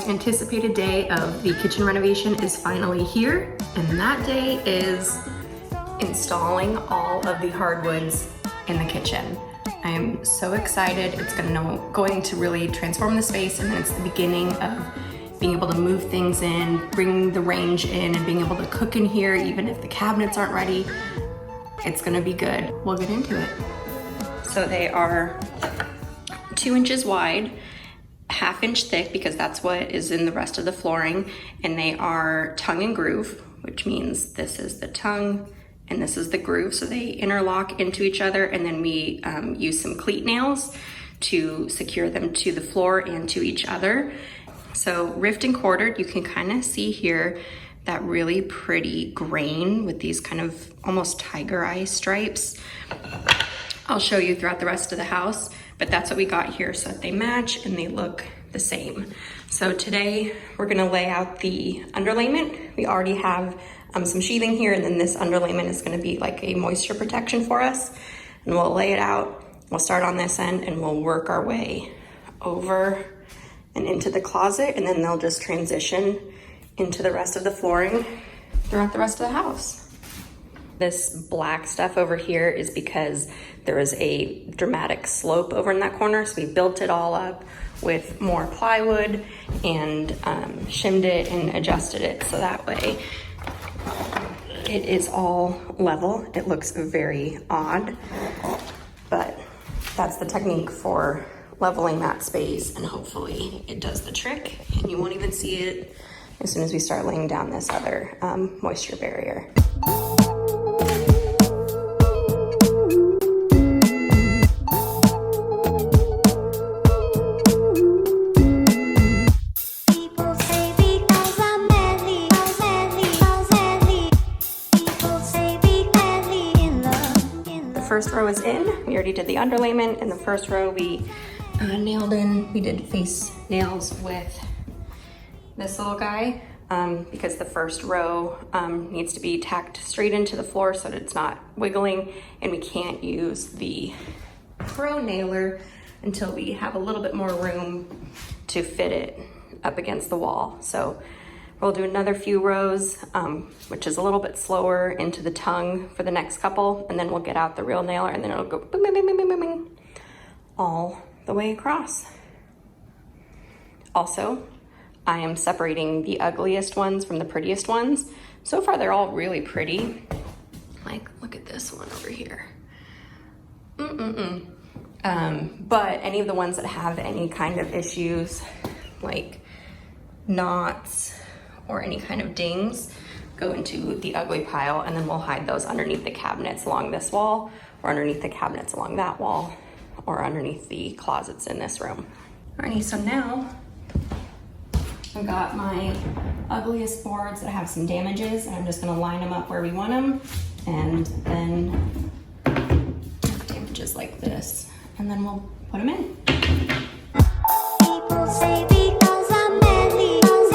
most anticipated day of the kitchen renovation is finally here, and that day is installing all of the hardwoods in the kitchen. I am so excited. It's going to really transform the space, and then it's the beginning of being able to move things in, bring the range in, and being able to cook in here even if the cabinets aren't ready. It's gonna be good. We'll get into it. So they are 2 inches wide, 1/2 inch thick, because that's what is in the rest of the flooring, and they are tongue and groove, which means this is the tongue and this is the groove, so they interlock into each other, and then we use some cleat nails to secure them to the floor and to each other. So rift and quartered, you can kind of see here that really pretty grain with these kind of almost tiger eye stripes. I'll show you throughout the rest of the house, but that's what we got here so that they match and they look the same. So today we're gonna lay out the underlayment. We already have some sheathing here, and then this underlayment is gonna be like a moisture protection for us. And we'll lay it out. We'll start on this end and we'll work our way over and into the closet, and then they'll just transition into the rest of the flooring throughout the rest of the house. This black stuff over here is because there is a dramatic slope over in that corner, so we built it all up with more plywood and shimmed it and adjusted it so that way it is all level. It looks very odd, but that's the technique for leveling that space, and hopefully it does the trick and you won't even see it as soon as we start laying down this other moisture barrier. The first row is in. We already did the underlayment. In the first row we nailed in. We did face nails with this little guy because the first row needs to be tacked straight into the floor so that it's not wiggling, and we can't use the pro nailer until we have a little bit more room to fit it up against the wall. So we'll do another few rows, which is a little bit slower into the tongue for the next couple, and then we'll get out the real nailer, and then it'll go bing, bing, bing, bing, bing, bing, all the way across. Also, I am separating the ugliest ones from the prettiest ones. So far, they're all really pretty. Like, look at this one over here. But any of the ones that have any kind of issues, like knots or any kind of dings, go into the ugly pile, and then we'll hide those underneath the cabinets along this wall, or underneath the cabinets along that wall, or underneath the closets in this room. Alrighty, so now I've got my ugliest boards that have some damages, and I'm just gonna line them up where we want them, and then damages like this, and then we'll put them in. People say because I'm manly, people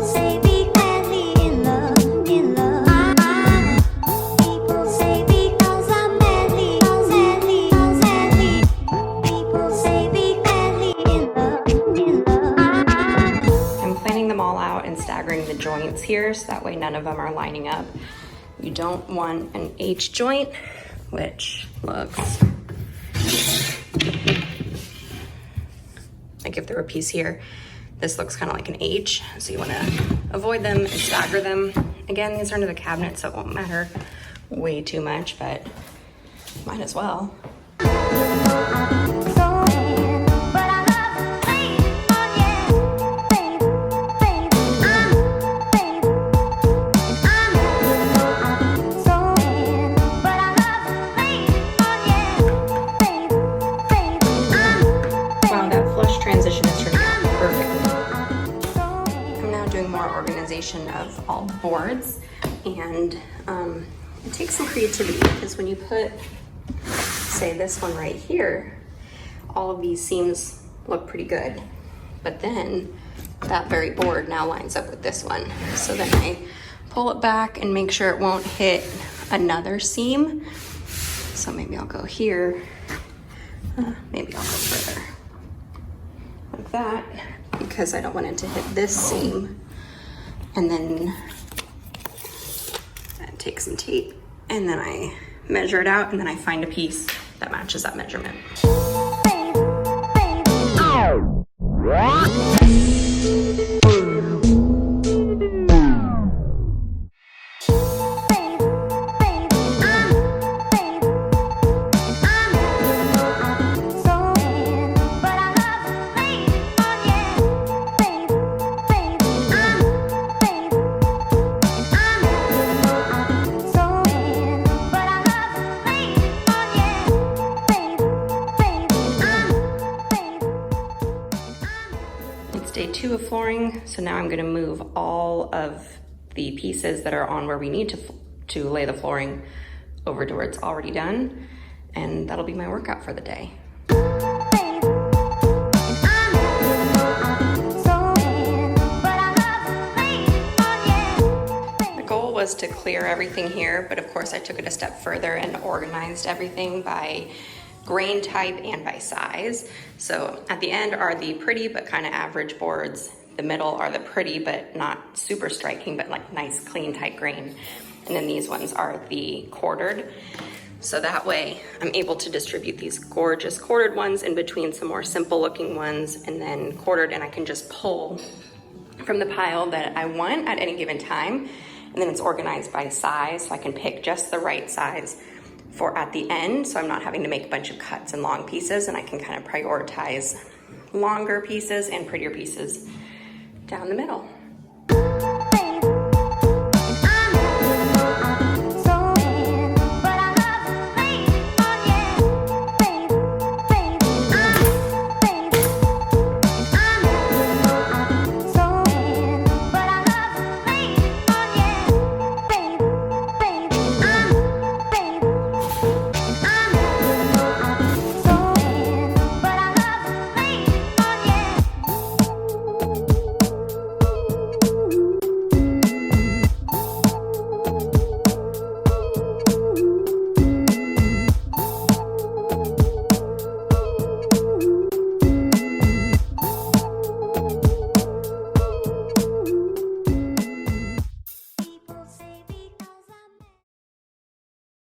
say be madly in love, people say because I'm manly, people say be madly in love. I'm planning them all out and staggering the joints here so that way none of them are lining up. You don't want an H joint, which looks like if there were a piece here, this looks kind of like an H, so you want to avoid them and stagger them. Again, these are under the cabinet, so it won't matter way too much, but might as well. Of all boards, and it takes some creativity, because when you put, say, this one right here, all of these seams look pretty good, but then that very board now lines up with this one, so then I pull it back and make sure it won't hit another seam. So maybe I'll go here, maybe I'll go further. I'm like that because I don't want it to hit this seam. And then I take some tape and then I measure it out and then I find a piece that matches that measurement. Day 2 of flooring, so now I'm going to move all of the pieces that are on where we need to lay the flooring over to where it's already done, and that'll be my workout for the day. The goal was to clear everything here, but of course I took it a step further and organized everything by grain type and by size. So at the end are the pretty but kind of average boards. The middle are the pretty but not super striking, but like nice clean tight grain. And then these ones are the quartered. So that way I'm able to distribute these gorgeous quartered ones in between some more simple looking ones and then quartered, and I can just pull from the pile that I want at any given time. And then it's organized by size, so I can pick just the right size for at the end, so I'm not having to make a bunch of cuts and long pieces, and I can kind of prioritize longer pieces and prettier pieces down the middle.